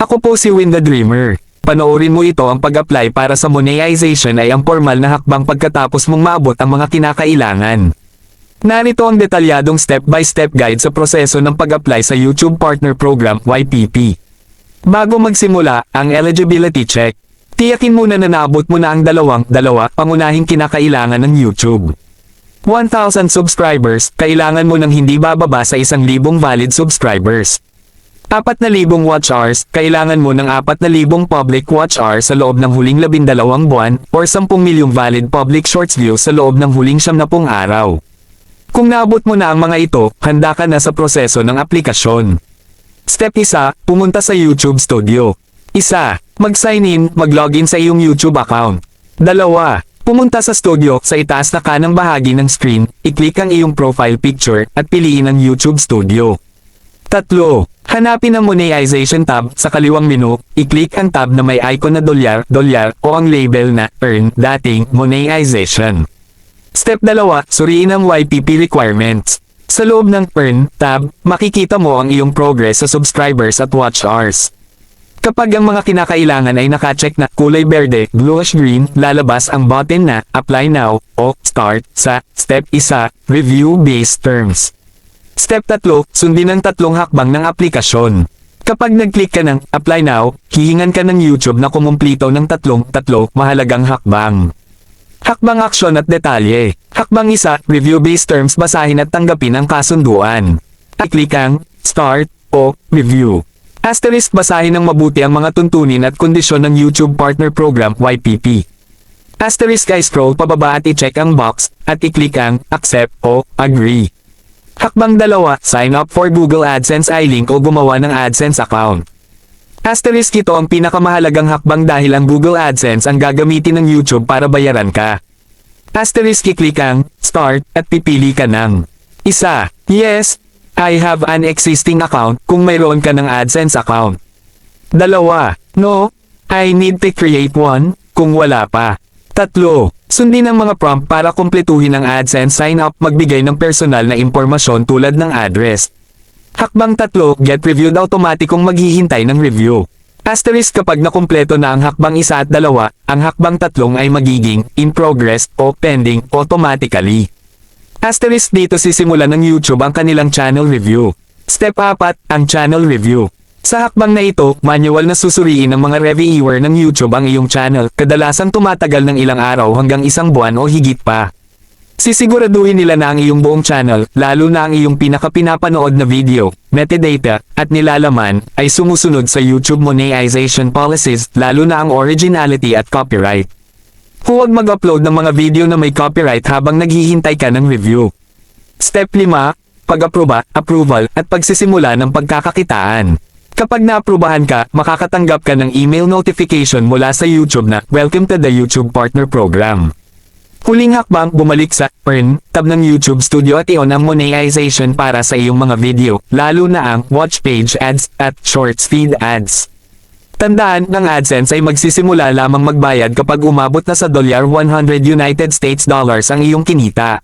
Ako po si Win the Dreamer. Panoorin mo ito. Ang pag-apply para sa monetization ay ang formal na hakbang pagkatapos mong maabot ang mga kinakailangan. Narito ang detalyadong step-by-step guide sa proseso ng pag-apply sa YouTube Partner Program YPP. Bago magsimula, ang eligibility check. Tiyakin muna na naabot mo na ang dalawa pangunahing kinakailangan ng YouTube. 1,000 subscribers, kailangan mo ng hindi bababa sa 1,000 valid subscribers. 4,000 watch hours, kailangan mo ng 4,000 public watch hours sa loob ng huling 12 buwan, or 10 milyong valid public shorts views sa loob ng huling 70 araw. Kung naabot mo na ang mga ito, handa ka na sa proseso ng aplikasyon. Step 1, pumunta sa YouTube Studio. 1. Mag-sign in, mag-login sa iyong YouTube account. 2. Pumunta sa studio, sa itaas na kanang bahagi ng screen, i-click ang iyong profile picture, at piliin ang YouTube Studio. 3. Hanapin ang monetization tab, sa kaliwang menu, i-click ang tab na may icon na dolyar, o ang label na, earn, dating, monetization. Step 2, suriin ang YPP requirements. Sa loob ng earn tab, makikita mo ang iyong progress sa subscribers at watch hours. Kapag ang mga kinakailangan ay nakacheck na kulay berde, bluish green, lalabas ang button na Apply Now o Start sa Step 1, Review Base Terms. Step 3, sundin ang 3 hakbang ng aplikasyon. Kapag nag-click ka ng Apply Now, hihingan ka ng YouTube na kumumplito ng tatlo mahalagang hakbang. Hakbang aksyon at detalye. Hakbang 1, Review Base Terms, basahin at tanggapin ang kasunduan. I-click ang Start o Review. Asterisk, basahin ng mabuti ang mga tuntunin at kondisyon ng YouTube Partner Program YPP. Asterisk, i-scroll pababa at i-check ang box, at i-click ang Accept o Agree. Hakbang 2, sign up for Google AdSense, i-link o gumawa ng AdSense account. Asterisk, ito ang pinakamahalagang hakbang dahil ang Google AdSense ang gagamitin ng YouTube para bayaran ka. Asterisk, i-click ang Start at pipili ka ng 1. Yes, I have an existing account, kung mayroon ka ng AdSense account. 2. No, I need to create one, kung wala pa. 3. Sundin ang mga prompt para kumpletuhin ang AdSense sign up, magbigay ng personal na impormasyon tulad ng address. Hakbang 3, get reviewed, automatikong maghihintay ng review. Asterisk, kapag nakumpleto na ang hakbang 1 at 2, ang hakbang 3 ay magiging in progress o pending automatically. Asterisk, dito sisimulan ng YouTube ang kanilang channel review. Step 4, ang channel review. Sa hakbang na ito, manual na susuriin ng mga reviewer ng YouTube ang iyong channel, kadalasang tumatagal ng ilang araw hanggang 1 buwan o higit pa. Sisiguraduhin nila na ang iyong buong channel, lalo na ang iyong pinakapinapanood na video, metadata, at nilalaman, ay sumusunod sa YouTube monetization policies, lalo na ang originality at copyright. Huwag mag-upload ng mga video na may copyright habang naghihintay ka ng review. Step 5, pag-aproba, approval, at pagsisimula ng pagkakakitaan. Kapag naaprubahan ka, makakatanggap ka ng email notification mula sa YouTube na, Welcome to the YouTube Partner Program. Huling hakbang, bumalik sa Earn tab ng YouTube Studio at i-on ang monetization para sa iyong mga video, lalo na ang Watch Page Ads at Shorts Feed Ads. Tandaan, ng AdSense ay magsisimula lamang magbayad kapag umabot na sa $100 United States dollars ang iyong kinita.